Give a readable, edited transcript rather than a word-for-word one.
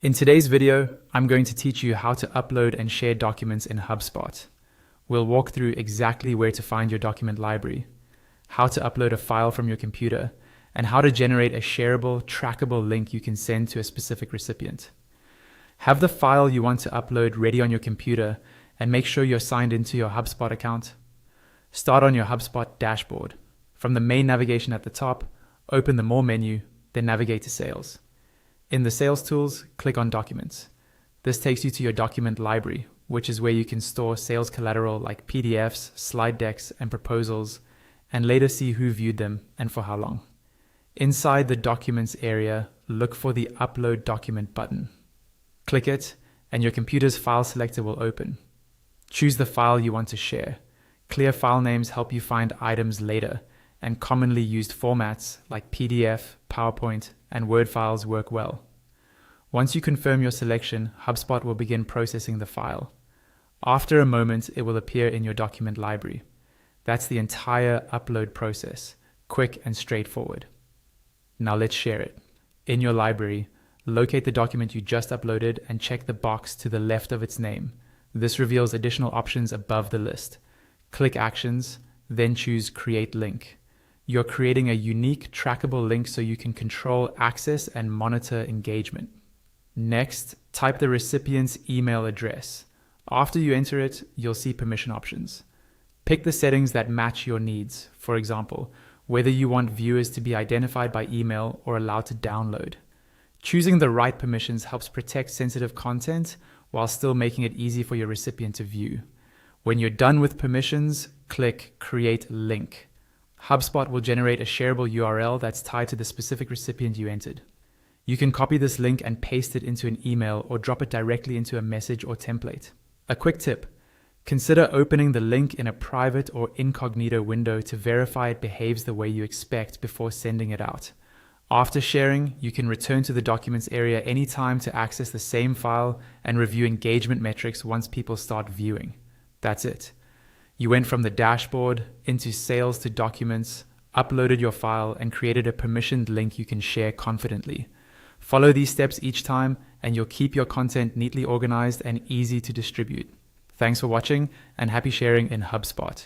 In today's video, I'm going to teach you how to upload and share documents in HubSpot. We'll walk through exactly where to find your document library, how to upload a file from your computer, and how to generate a shareable, trackable link you can send to a specific recipient. Have the file you want to upload ready on your computer and make sure you're signed into your HubSpot account. Start on your HubSpot dashboard. From the main navigation at the top, open the More menu, then navigate to Sales. In the Sales tools, click on Documents. This takes you to your document library, which is where you can store sales collateral like PDFs, slide decks, and proposals, and later see who viewed them and for how long. Inside the Documents area, look for the Upload Document button. Click it, and your computer's file selector will open. Choose the file you want to share. Clear file names help you find items later, and commonly used formats like PDF, PowerPoint, and Word files work well. Once you confirm your selection, HubSpot will begin processing the file. After a moment, it will appear in your document library. That's the entire upload process, quick and straightforward. Now let's share it. In your library, locate the document you just uploaded and check the box to the left of its name. This reveals additional options above the list. Click Actions, then choose Create Link. You're creating a unique trackable link so you can control access and monitor engagement. Next, type the recipient's email address. After you enter it, you'll see permission options. Pick the settings that match your needs. For example, whether you want viewers to be identified by email or allowed to download. Choosing the right permissions helps protect sensitive content while still making it easy for your recipient to view. When you're done with permissions, click Create Link. HubSpot will generate a shareable URL that's tied to the specific recipient you entered. You can copy this link and paste it into an email or drop it directly into a message or template. A quick tip: consider opening the link in a private or incognito window to verify it behaves the way you expect before sending it out. After sharing, you can return to the Documents area anytime to access the same file and review engagement metrics once people start viewing. That's it. You went from the dashboard into Sales to Documents, uploaded your file, and created a permissioned link you can share confidently. Follow these steps each time, and you'll keep your content neatly organized and easy to distribute. Thanks for watching, and happy sharing in HubSpot.